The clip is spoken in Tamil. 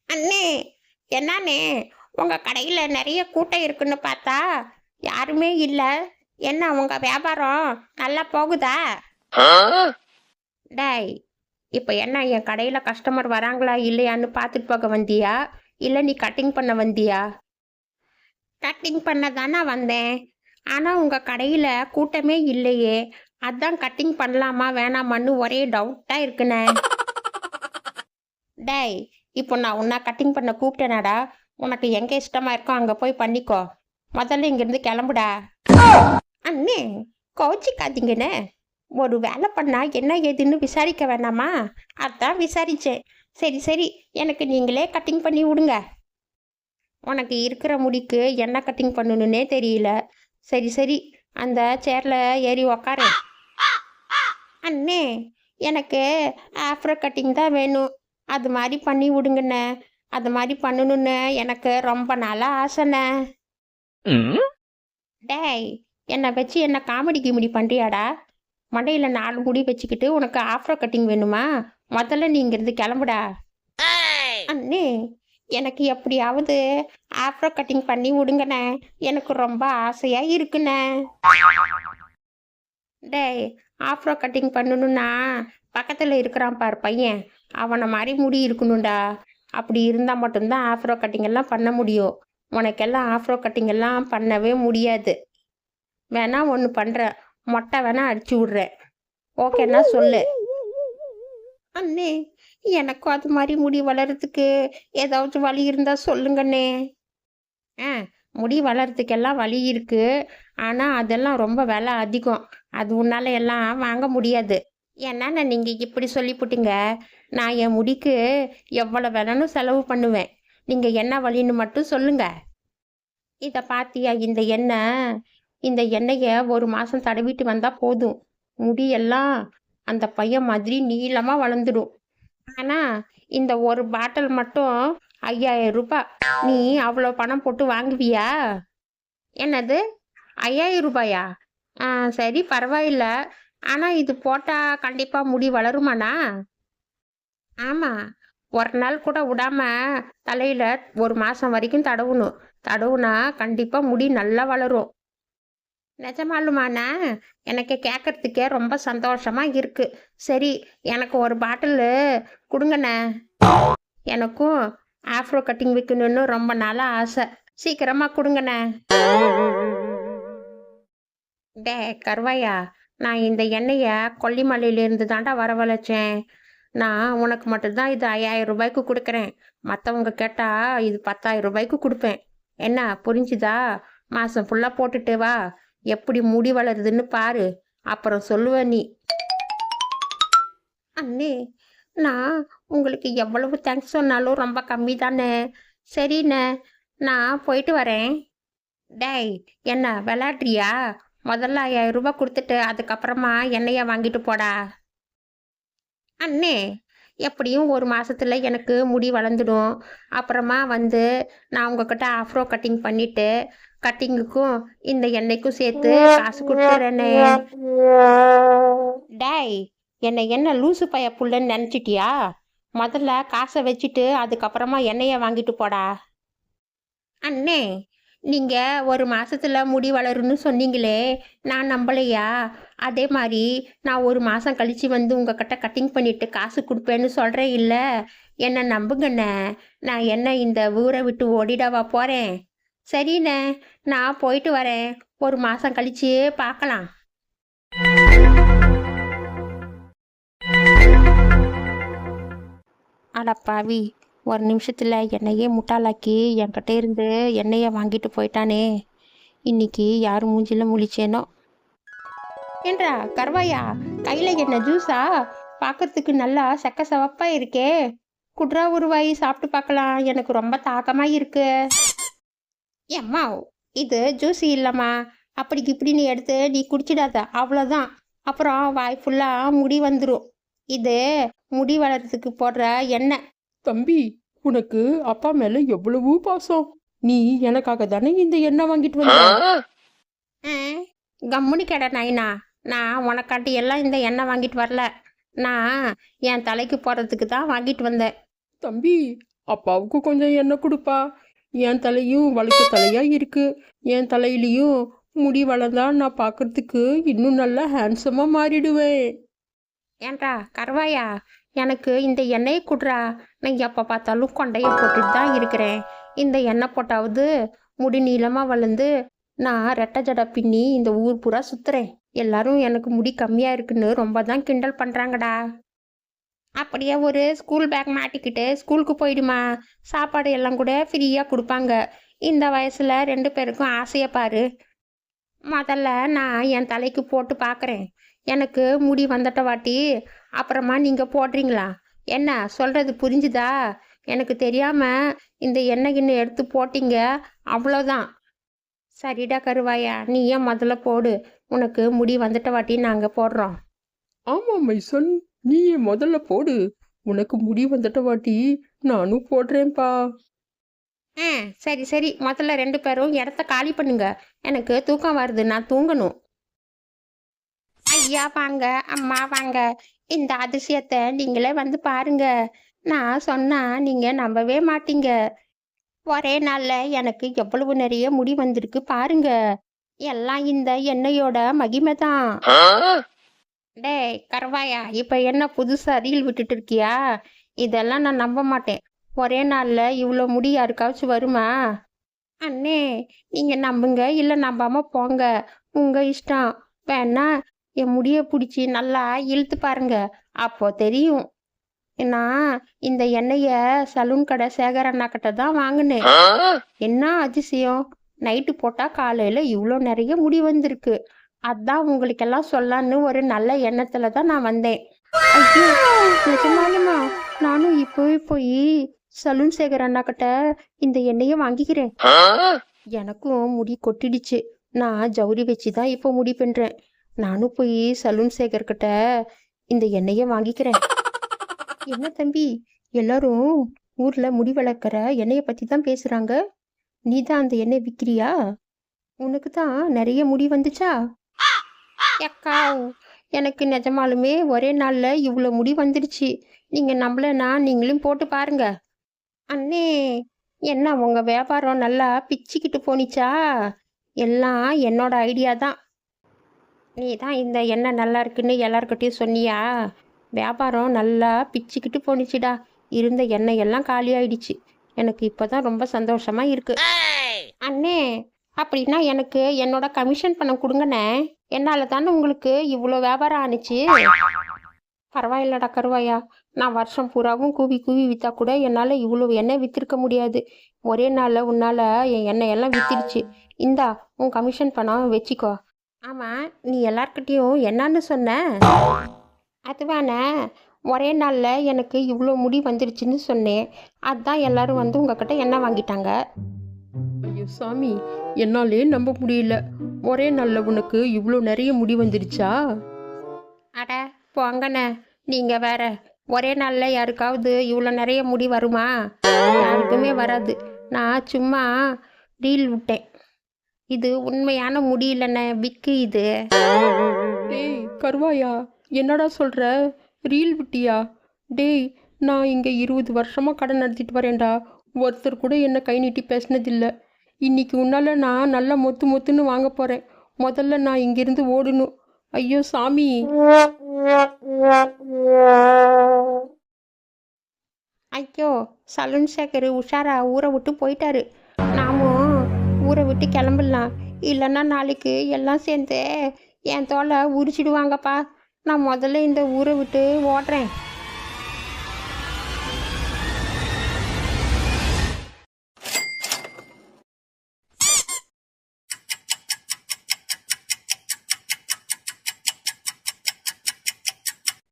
அண்ணே, என்னண்ணே, உங்க கடையில நிறைய கூட்டம் இருக்குன்னு பார்த்தா யாருமே இல்ல. என்ன உங்க வியாபாரம் நல்லா போகுதா? டேய், இப்போ என்ன என் கடையில கஸ்டமர் வராங்களா இல்லையான்னு பார்த்துட்டு போக வந்தியா, இல்லை நீ கட்டிங் பண்ண வந்தியா? கட்டிங் பண்ண தானே வந்தேன். ஆனா உங்க கடையில கூட்டமே இல்லையே. அதான் கட்டிங் பண்ணலாமா வேணாமான்னு ஒரே டவுட்டா இருக்குண்ணே. டேய், இப்போ நான் உன்னை கட்டிங் பண்ண கூப்பிட்டேனாடா. உனக்கு எங்கே இஷ்டமா இருக்கோ அங்கே போய் பண்ணிக்கோ. முதல்ல இங்கேருந்து கிளம்புடா. அண்ணே, கோச்சிக்காதீங்கண்ணே. ஒரு வேலை பண்ணா என்ன ஏதுன்னு விசாரிக்க வேணாமா? அதான் விசாரிச்சேன். சரி சரி, எனக்கு நீங்களே கட்டிங் பண்ணி விடுங்க. உனக்கு இருக்கிற முடிக்கு என்ன கட்டிங் பண்ணணுன்னே தெரியல. சரி சரி, அந்த சேரில் ஏறி உக்காரு. அண்ணே, எனக்கு ஆஃப்ரோ கட்டிங் தான் வேணும். அது மாதிரி பண்ணி விடுங்கண்ணே. அது மாதிரி பண்ணணுன்னு எனக்கு ரொம்ப நாளாக ஆசைண்ணே. டேய், என்னை வச்சு என்ன காமெடி கிமெடி பண்ணுறியாடா? மண்டையில் 4 முடி வச்சுக்கிட்டு உனக்கு ஆஃப்ரோ கட்டிங் வேணுமா? முதல்ல நீ இங்கிருந்து கிளம்புடா. அண்ணே, எனக்கு எப்படியாவது ஆஃப்ரோ கட்டிங் பண்ணி விடுங்கண்ணே. எனக்கு ரொம்ப ஆசையாக இருக்குண்ணே. டேய், ஆஃப்ரோ கட்டிங் பண்ணணுன்னா பக்கத்தில் இருக்கிறான் பார் பையன், அவனை மாதிரி முடி இருக்கணும்டா. அப்படி இருந்தால் மட்டும்தான் ஆஃப்ரோ கட்டிங் எல்லாம் பண்ண முடியும். உனக்கெல்லாம் ஆஃப்ரோ கட்டிங் எல்லாம் பண்ணவே முடியாது. வேணா ஒன்று பண்ணுறேன், மொட்டை வேணா அடிச்சு விட்றேன். ஓகேன்னா சொல்லு. அண்ணே, எனக்கும் அது மாதிரி முடி வளர்கிறதுக்கு ஏதாச்சும் வழி இருந்தால் சொல்லுங்கண்ணே. ஆ, முடி வளர்கிறதுக்கெல்லாம் வழி இருக்கு. ஆனால் அதெல்லாம் ரொம்ப விலை அதிகம். அது உன்னால எல்லாம் வாங்க முடியாது. என்னண்ணா நீங்கள் இப்படி சொல்லிவிட்டீங்க. நான் என் முடிக்கு எவ்வளோ வேணும்னு செலவு பண்ணுவேன். நீங்கள் என்ன வழின்னு மட்டும் சொல்லுங்க. இதை பார்த்தியா, இந்த எண்ணெயை ஒரு மாதம் தடவிட்டு வந்தால் போதும். முடியெல்லாம் அந்த பையன் மாதிரி நீளமாக வளர்ந்துடும். ஆனால் இந்த ஒரு பாட்டில் மட்டும் 5000 ரூபாய். நீ அவ்வளோ பணம் போட்டு வாங்குவியா? என்னது, 5000 ரூபாயா? சரி பரவாயில்ல. ஆனால் இது போட்டால் கண்டிப்பாக முடி வளருமாண்ணா? ஆமாம், ஒரு நாள் கூட விடாம தலையில் ஒரு மாதம் வரைக்கும் தடவணும். தடவுனா கண்டிப்பாக முடி நல்லா வளரும். நிஜமாலுமாண்ணா? எனக்கு கேட்கறதுக்கே ரொம்ப சந்தோஷமா இருக்கு. சரி, எனக்கு ஒரு பாட்டில் கொடுங்கண்ணே. எனக்கும் ஆஃப்ரோ கட்டிங் வைக்கணும்னு ரொம்ப நாளாக ஆசை. சீக்கிரமாக கொடுங்கண்ணே. டே கருவாயா, நான் இந்த எண்ணெயை கொல்லிமலையிலேருந்து தாண்டா வரவழைச்சேன். நான் உனக்கு மட்டும்தான் இது 5000 ரூபாய்க்கு கொடுக்குறேன். மற்றவங்க கேட்டால் இது 10000 ரூபாய்க்கு கொடுப்பேன். என்ன புரிஞ்சுதா? மாதம் ஃபுல்லாக போட்டுட்டு வா, எப்படி முடி வளருதுன்னு பாரு, அப்புறம் சொல்லுவ நீ. அண்ணே, நான் உங்களுக்கு எவ்வளவு தேங்க்ஸ் சொன்னாலும் ரொம்ப கம்மி தானே. சரிண்ணே, நான் போயிட்டு வரேன். டேய், என்ன விளாட்றியா? முதல்ல 5000 ரூபாய் கொடுத்துட்டு அதுக்கப்புறமா எண்ணெயை வாங்கிட்டு போடா. அண்ணே, எப்படியும் ஒரு மாதத்தில் எனக்கு முடி வளர்ந்துடும். அப்புறமா வந்து நான் உங்ககிட்ட ஆஃப்ரோ கட்டிங் பண்ணிவிட்டு கட்டிங்குக்கும் இந்த எண்ணெய்க்கும் சேர்த்து காசு கொடுத்துறேனே. டேய், என்ன லூசு பைய புள்ளன்னு நினச்சிட்டியா? முதல்ல காசை வச்சுட்டு அதுக்கப்புறமா எண்ணெயை வாங்கிட்டு போடா. அண்ணே, நீங்கள் ஒரு மாதத்தில் முடி வளருன்னு சொன்னீங்களே, நான் நம்பலையா? அதே மாதிரி நான் ஒரு மாதம் கழித்து வந்து உங்ககிட்ட கட்டிங் பண்ணிவிட்டு காசு கொடுப்பேன்னு சொல்கிறேன் இல்லை? என்னை நம்புங்கண்ணே. நான் என்ன இந்த ஊரை விட்டு ஓடிடவா போகிறேன்? சரிண்ணே, நான் போயிட்டு வரேன். ஒரு மாதம் கழித்து பார்க்கலாம். அடப்பாவி, ஒரு நிமிஷத்தில் என்னையே முட்டாளாக்கி என்கிட்ட இருந்து எண்ணெயை வாங்கிட்டு போயிட்டானே. இன்னைக்கு யார் மூஞ்சில முழிச்சேனோ. ஏன்றா கருவாயா, கையில் என்ன ஜூஸா? பார்க்கறதுக்கு நல்லா செக்க சவப்பாக இருக்கே. குட்ரா உருவாயி சாப்பிட்டு பார்க்கலாம், எனக்கு ரொம்ப தாகமாக இருக்கு. ஏம்மா, இது ஜூஸ் இல்லைம்மா. அப்படிக்கு இப்படின்னு எடுத்து நீ குடிச்சிடாத, அவ்வளோதான். அப்புறம் வாய் ஃபுல்லாக முடி வந்துடும். இது முடி வளர்றதுக்கு போடுற எண்ணெய். தம்பி, உனக்கு அப்பா மேல எவ்வளவு பாசம். நீ எனக்காக தானே இந்த எண்ணெய் வாங்கிட்டு வந்த. கம்முனி கடை நாயினா, நான் உனக்காட்டி எல்லாம் இந்த எண்ணெய் வாங்கிட்டு வரல. நான் என் தலைக்கு போடுறதுக்கு தான் வாங்கிட்டு வந்தேன். தம்பி, அப்பாவுக்கு கொஞ்சம் எண்ணெய் கொடுப்பா. என் தலையும் வழுக்க தலையா இருக்கு. என் தலையிலையும் முடி வளர்ந்தா நான் பார்க்கறதுக்கு இன்னும் நல்லா ஹேண்ட்ஸமா மாறிடுவேன். ஏன்டா கருவாயா, எனக்கு இந்த எண்ணெயை குடுறா. நான் எப்போ பார்த்தாலும் கொண்டையை போட்டுட்டு தான் இருக்கிறேன். இந்த எண்ணெய் போட்டாவது முடி நீளமாக வளர்ந்து நான் ரெட்டை ஜடை பின்னி இந்த ஊர் பூரா சுற்றுறேன். எல்லாரும் எனக்கு முடி கம்மியாக இருக்குன்னு ரொம்ப தான் கிண்டல் பண்ணுறாங்கடா. அப்படியே ஒரு ஸ்கூல் பேக் மாட்டிக்கிட்டு ஸ்கூலுக்கு போயிடுமா. சாப்பாடு எல்லாம் கூட ஃப்ரீயாக கொடுப்பாங்க. இந்த வயசில் 2 பேருக்கும் ஆசையை பாரு. முதல்ல நான் என் தலைக்கு போட்டு பார்க்குறேன். எனக்கு முடி வந்துட்ட வாட்டி அப்புறமா நீங்கள் போடுறீங்களா? என்ன சொல்கிறது புரிஞ்சுதா? எனக்கு தெரியாமல் இந்த எண்ணெய் கிண்ணெய் எடுத்து போட்டீங்க, அவ்வளோதான். சரிடா கருவாயா, நீ ஏன் முதல்ல போடு. உனக்கு முடி வந்துட்ட வாட்டி நாங்கள் போடுறோம். ஆமாம் மைசன், நீயே முதல்ல போடு. உனக்கு முடி வந்துட்ட வாட்டி நானும் போடுறேன்ப்பா. சரி சரி, முதல்ல 2 பேரும் இடத்த காலி பண்ணுங்க. எனக்கு தூக்கம் வருது, நான் தூங்கணும். ஐயா வாங்க, அம்மா வாங்க. இந்த அதிசயத்தை நீங்களே வந்து பாருங்க. நான் சொன்னா நீங்க நம்பவே மாட்டீங்க. ஒரே நாள்ல எனக்கு எவ்வளவு நிறைய முடி வந்திருக்கு பாருங்க. எல்லாம் இந்த எண்ணெயோட மகிமை தான். டேய் கருவாயா, இப்ப என்ன புதுசா ரீல் விட்டுட்டு இருக்கியா? இதெல்லாம் நான் நம்ப மாட்டேன். ஒரே நாள்ல இவ்வளோ முடி யாருக்காச்சும் வருமா? அண்ணே, நீங்க நம்புங்க இல்லை நம்பாம போங்க, உங்க இஷ்டம். வேணா என் முடியை பிடிச்சி நல்லா இழுத்து பாருங்க, அப்போ தெரியும். நான் இந்த எண்ணெய சலூன் கடை சேகர் அண்ணா கிட்ட தான் வாங்கினேன். என்ன அதிசயம், நைட்டு போட்டா காலையில இவ்வளோ நிறைய முடி வந்திருக்கு. அதான் உங்களுக்கெல்லாம் சொல்லலான்னு ஒரு நல்ல எண்ணத்துல தான் நான் வந்தேன். ஐயோ நிஜமாலுமா? நானும் இப்போவே போய் சலூன் சேகர் அண்ணா கிட்ட இந்த எண்ணெயை வாங்கிக்கிறேன். எனக்கும் முடி கொட்டிடுச்சு. நான் ஜவுரி வச்சு தான் இப்போ முடி பண்றேன். நானும் போய் சலூன் சேகர் கிட்ட இந்த எண்ணெயை வாங்கிக்கிறேன். என்ன தம்பி, எல்லாரும் ஊர்ல முடி வளர்க்குற எண்ணெயை பத்தி தான் பேசுறாங்க. நீ தான் அந்த எண்ணெய் விற்கிறியா? உனக்கு தான் நிறைய முடி வந்துச்சா? அக்கா, எனக்கு நிஜமாலுமே ஒரே நாள்ல இவ்வளோ முடி வந்துடுச்சு. நீங்க நம்பலன்னா நீங்களும் போட்டு பாருங்க. அண்ணே, என்ன உங்க வியாபாரம் நல்லா பிச்சுக்கிட்டு போனிச்சா? எல்லாம் என்னோட ஐடியா தான். நீ தான் இந்த எண்ணெய் நல்லா இருக்குன்னு எல்லார்கிட்டையும் சொன்னியா? வியாபாரம் நல்லா பிச்சுக்கிட்டு போனிச்சுடா. இருந்த எண்ணெய் எல்லாம் காலி ஆயிடுச்சு. எனக்கு இப்போதான் ரொம்ப சந்தோஷமா இருக்கு. அண்ணே, அப்படின்னா எனக்கு என்னோட கமிஷன் பணம் கொடுங்கண்ணே. என்னால தானே உங்களுக்கு இவ்வளோ வியாபாரம் ஆனிச்சு. பரவாயில்லடா கருவாயா, நான் வருஷம் பூராவும் கூவி கூவி விற்றா கூட என்னால் இவ்வளோ எண்ணெய் விற்றிருக்க முடியாது. ஒரே நாளில் உன்னால் என் எண்ணெய் எல்லாம் விற்றுடுச்சு. இந்தா உன் கமிஷன் பணம் வச்சுக்கோ. ஆமாம், நீ எல்லார்கிட்டையும் என்னன்னு சொன்ன? அதுவானே, ஒரே நாளில் எனக்கு இவ்வளோ முடி வந்துடுச்சுன்னு சொன்னேன். அதுதான் எல்லாரும் வந்து உங்ககிட்ட எண்ணெய் வாங்கிட்டாங்க. ஐயோ சாமி, என்னாலே நம்ப முடியல. ஒரே நாள்ல உனக்கு இவ்வளோ நிறைய முடி வந்துடுச்சா? அட போங்கண்ணே, நீங்கள் வேற. ஒரே நாளில் யாருக்காவது இவ்வளோ நிறைய முடி வருமா? யாருக்குமே வராது. நான் சும்மா ரீல் விட்டேன். இது உண்மையான முடி இல்லைண்ணே, விக்கு இது. டேய் கருவாயா, என்னடா சொல்ற? ரீல் விட்டியா? டேய், நான் இங்கே 20 வருஷமா கடை நடத்திட்டு வரேன்டா. ஒருத்தர் கூட என்ன கை நீட்டி பேசினதில்ல. இன்னைக்கு உன்னால நான் நல்லா மொத்து மொத்துன்னு வாங்க போறேன். முதல்ல நான் இங்கிருந்து ஓடணும். ஐயோ சாமி. ஐயோ, சலூன் சேகர் உஷாரா ஊரை விட்டு போயிட்டாரு. நாமும் ஊரை விட்டு கிளம்பிடலாம். இல்லைன்னா நாளைக்கு எல்லாம் சேர்ந்து என் தோலை உரிச்சிடுவாங்கப்பா. நான் முதல்ல இந்த ஊரை விட்டு ஓடுறேன்.